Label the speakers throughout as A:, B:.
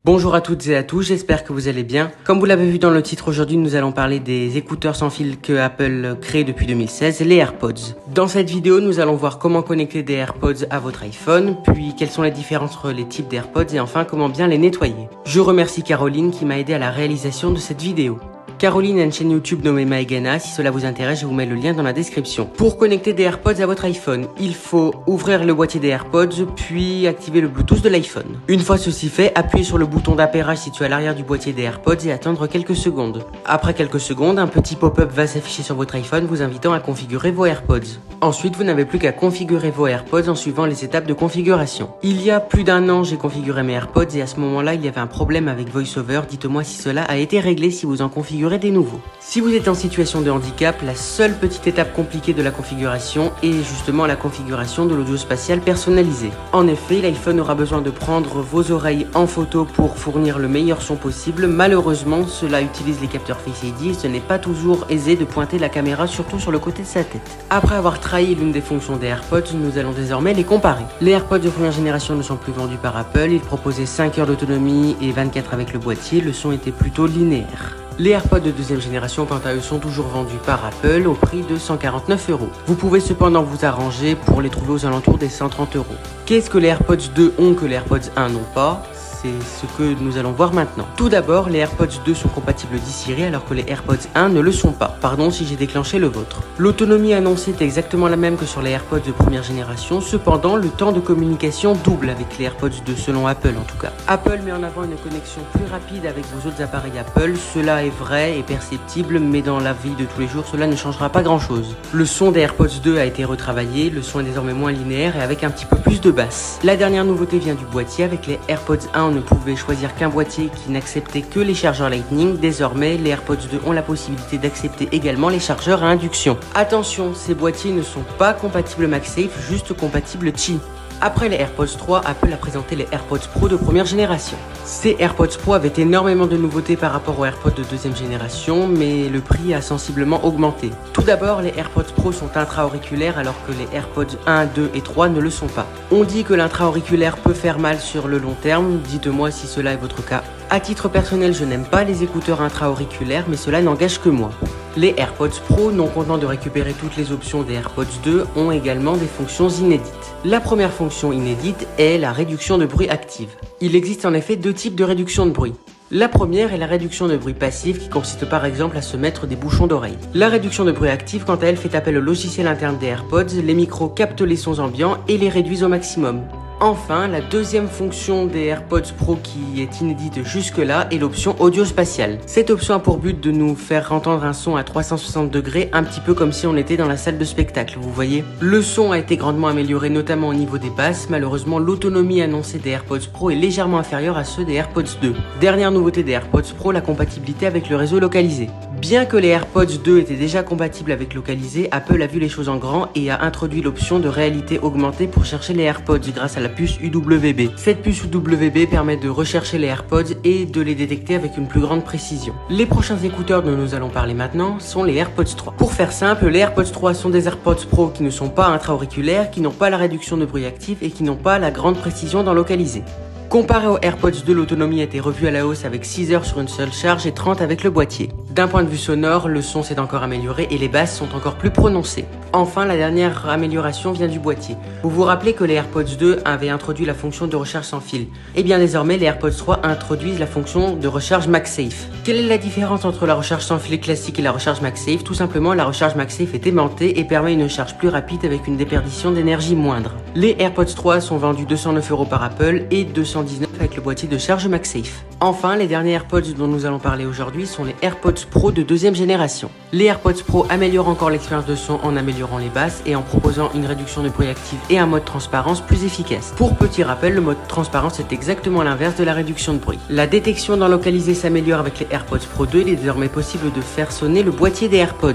A: Bonjour à toutes et à tous, j'espère que vous allez bien. Comme vous l'avez vu dans le titre, aujourd'hui nous allons parler des écouteurs sans fil que Apple crée depuis 2016, les AirPods. Dans cette vidéo, nous allons voir comment connecter des AirPods à votre iPhone, puis quelles sont les différences entre les types d'AirPods et enfin comment bien les nettoyer. Je remercie Caroline qui m'a aidé à la réalisation de cette vidéo. Caroline a une chaîne YouTube nommée Maegana, si cela vous intéresse, je vous mets le lien dans la description. Pour connecter des AirPods à votre iPhone, il faut ouvrir le boîtier des AirPods, puis activer le Bluetooth de l'iPhone. Une fois ceci fait, appuyez sur le bouton d'appairage situé à l'arrière du boîtier des AirPods et attendre quelques secondes. Après quelques secondes, un petit pop-up va s'afficher sur votre iPhone vous invitant à configurer vos AirPods. Ensuite, vous n'avez plus qu'à configurer vos AirPods en suivant les étapes de configuration. Il y a plus d'un an, j'ai configuré mes AirPods et à ce moment-là, il y avait un problème avec VoiceOver. Dites-moi si cela a été réglé si vous en configurez des nouveaux. Si vous êtes en situation de handicap, la seule petite étape compliquée de la configuration est justement la configuration de l'audio spatial personnalisé. En effet, l'iPhone aura besoin de prendre vos oreilles en photo pour fournir le meilleur son possible. Malheureusement, cela utilise les capteurs Face ID et ce n'est pas toujours aisé de pointer la caméra, surtout sur le côté de sa tête. Après avoir trahi l'une des fonctions des AirPods, nous allons désormais les comparer. Les AirPods de première génération ne sont plus vendus par Apple, ils proposaient 5 heures d'autonomie et 24 avec le boîtier, le son était plutôt linéaire. Les AirPods de deuxième génération, quant à eux, sont toujours vendus par Apple au prix de 149 €. Vous pouvez cependant vous arranger pour les trouver aux alentours des 130 €. Qu'est-ce que les AirPods 2 ont que les AirPods 1 n'ont pas ? C'est ce que nous allons voir maintenant. Tout d'abord, les AirPods 2 sont compatibles d'e-Siri alors que les AirPods 1 ne le sont pas. Pardon si j'ai déclenché le vôtre. L'autonomie annoncée est exactement la même que sur les AirPods de première génération. Cependant, le temps de communication double avec les AirPods 2 selon Apple en tout cas. Apple met en avant une connexion plus rapide avec vos autres appareils Apple. Cela est vrai et perceptible, mais dans la vie de tous les jours, cela ne changera pas grand chose. Le son des AirPods 2 a été retravaillé. Le son est désormais moins linéaire et avec un petit peu plus de basse. La dernière nouveauté vient du boîtier. Avec les AirPods 1, on ne pouvait choisir qu'un boîtier qui n'acceptait que les chargeurs Lightning. Désormais, les AirPods 2 ont la possibilité d'accepter également les chargeurs à induction. Attention, ces boîtiers ne sont pas compatibles MagSafe, juste compatibles Qi. Après les AirPods 3, Apple a présenté les AirPods Pro de première génération. Ces AirPods Pro avaient énormément de nouveautés par rapport aux AirPods de deuxième génération, mais le prix a sensiblement augmenté. Tout d'abord, les AirPods Pro sont intra-auriculaires alors que les AirPods 1, 2 et 3 ne le sont pas. On dit que l'intra-auriculaire peut faire mal sur le long terme, dites-moi si cela est votre cas. À titre personnel, je n'aime pas les écouteurs intra-auriculaires, mais cela n'engage que moi. Les AirPods Pro, non contents de récupérer toutes les options des AirPods 2, ont également des fonctions inédites. La première fonction inédite est la réduction de bruit active. Il existe en effet deux types de réduction de bruit. La première est la réduction de bruit passif qui consiste par exemple à se mettre des bouchons d'oreille. La réduction de bruit active, quant à elle, fait appel au logiciel interne des AirPods, les micros captent les sons ambiants et les réduisent au maximum. Enfin, la deuxième fonction des AirPods Pro qui est inédite jusque-là est l'option audio spatial. Cette option a pour but de nous faire entendre un son à 360 degrés, un petit peu comme si on était dans la salle de spectacle, vous voyez. Le son a été grandement amélioré, notamment au niveau des basses. Malheureusement, l'autonomie annoncée des AirPods Pro est légèrement inférieure à ceux des AirPods 2. Dernière nouveauté des AirPods Pro, la compatibilité avec le réseau localisé. Bien que les AirPods 2 étaient déjà compatibles avec localisé, Apple a vu les choses en grand et a introduit l'option de réalité augmentée pour chercher les AirPods grâce à la puce UWB. Cette puce UWB permet de rechercher les AirPods et de les détecter avec une plus grande précision. Les prochains écouteurs dont nous allons parler maintenant sont les AirPods 3. Pour faire simple, les AirPods 3 sont des AirPods Pro qui ne sont pas intra-auriculaires, qui n'ont pas la réduction de bruit actif et qui n'ont pas la grande précision dans localisé. Comparé aux AirPods 2, l'autonomie a été revue à la hausse avec 6 heures sur une seule charge et 30 avec le boîtier. D'un point de vue sonore, le son s'est encore amélioré et les basses sont encore plus prononcées. Enfin, la dernière amélioration vient du boîtier. Vous vous rappelez que les AirPods 2 avaient introduit la fonction de recharge sans fil. Et bien désormais, les AirPods 3 introduisent la fonction de recharge MagSafe. Quelle est la différence entre la recharge sans fil classique et la recharge MagSafe ? Tout simplement, la recharge MagSafe est aimantée et permet une charge plus rapide avec une déperdition d'énergie moindre. Les AirPods 3 sont vendus 209 € par Apple et 219 avec le boîtier de charge MagSafe. Enfin, les derniers AirPods dont nous allons parler aujourd'hui sont les AirPods Pro de deuxième génération. Les AirPods Pro améliorent encore l'expérience de son en améliorant les basses et en proposant une réduction de bruit active et un mode transparence plus efficace. Pour petit rappel, le mode transparence est exactement l'inverse de la réduction de bruit. La détection dans localisé s'améliore avec les AirPods Pro 2, il est désormais possible de faire sonner le boîtier des AirPods.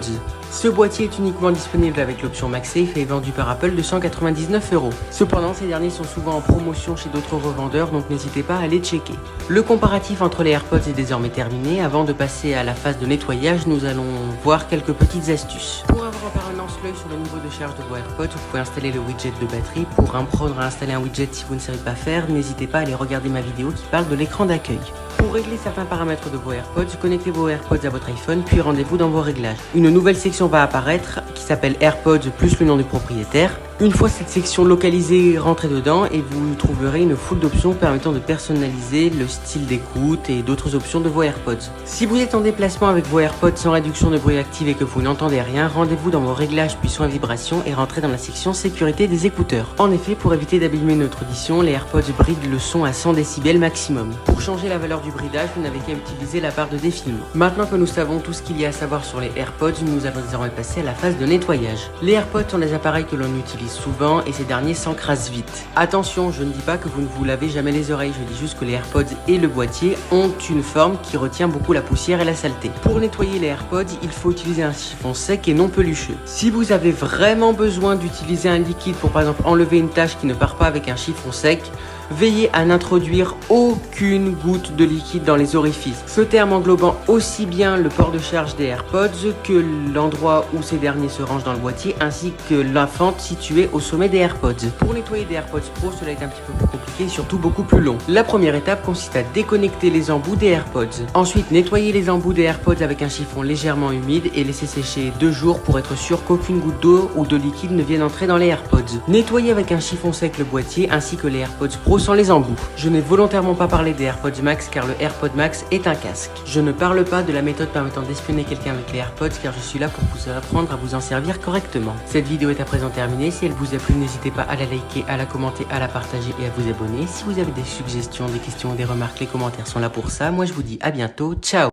A: Ce boîtier est uniquement disponible avec l'option MagSafe et est vendu par Apple 299 €. Cependant, ces derniers sont souvent en promotion chez d'autres revendeurs, donc n'hésitez pas à les checker. Le comparatif entre les AirPods est désormais terminé. Avant de passer à la phase de nettoyage, nous allons voir quelques petites astuces. Pour avoir en permanence l'œil sur le niveau de charge de vos AirPods, vous pouvez installer le widget de batterie. Pour apprendre à installer un widget si vous ne savez pas faire, n'hésitez pas à aller regarder ma vidéo qui parle de l'écran d'accueil. Pour régler certains paramètres de vos AirPods, connectez vos AirPods à votre iPhone, puis rendez-vous dans vos réglages. Une nouvelle section va apparaître qui s'appelle AirPods plus le nom du propriétaire. Une fois cette section localisée, rentrez dedans et vous trouverez une foule d'options permettant de personnaliser le style d'écoute et d'autres options de vos AirPods. Si vous êtes en déplacement avec vos AirPods sans réduction de bruit active et que vous n'entendez rien, rendez-vous dans vos réglages puis soins vibration et rentrez dans la section sécurité des écouteurs. En effet, pour éviter d'abîmer notre audition, les AirPods brident le son à 100 décibels maximum. Pour changer la valeur du bridage, vous n'avez qu'à utiliser la barre de défilement. Maintenant que nous savons tout ce qu'il y a à savoir sur les AirPods, nous allons désormais passer à la phase de nettoyage. Les AirPods sont des appareils que l'on utilise souvent et ces derniers s'encrassent vite. Attention, je ne dis pas que vous ne vous lavez jamais les oreilles, je dis juste que les AirPods et le boîtier ont une forme qui retient beaucoup la poussière et la saleté. Pour nettoyer les AirPods, il faut utiliser un chiffon sec et non pelucheux. Si vous avez vraiment besoin d'utiliser un liquide pour par exemple enlever une tache qui ne part pas avec un chiffon sec, veillez à n'introduire aucune goutte de liquide dans les orifices. Ce terme englobant aussi bien le port de charge des AirPods que l'endroit où ces derniers se rangent dans le boîtier ainsi que la fente située au sommet des AirPods. Pour nettoyer des AirPods Pro, cela est un petit peu plus compliqué et surtout beaucoup plus long. La première étape consiste à déconnecter les embouts des AirPods. Ensuite, nettoyer les embouts des AirPods avec un chiffon légèrement humide et laisser sécher 2 jours pour être sûr qu'aucune goutte d'eau ou de liquide ne vienne entrer dans les AirPods. Nettoyer avec un chiffon sec le boîtier ainsi que les AirPods Pro sans les embouts. Je n'ai volontairement pas parlé des AirPods Max car le AirPod Max est un casque. Je ne parle pas de la méthode permettant d'espionner quelqu'un avec les AirPods car je suis là pour vous apprendre à vous en servir correctement. Cette vidéo est à présent terminée. Si elle vous a plu, n'hésitez pas à la liker, à la commenter, à la partager et à vous abonner. Si vous avez des suggestions, des questions, des remarques, les commentaires sont là pour ça. Moi je vous dis à bientôt. Ciao!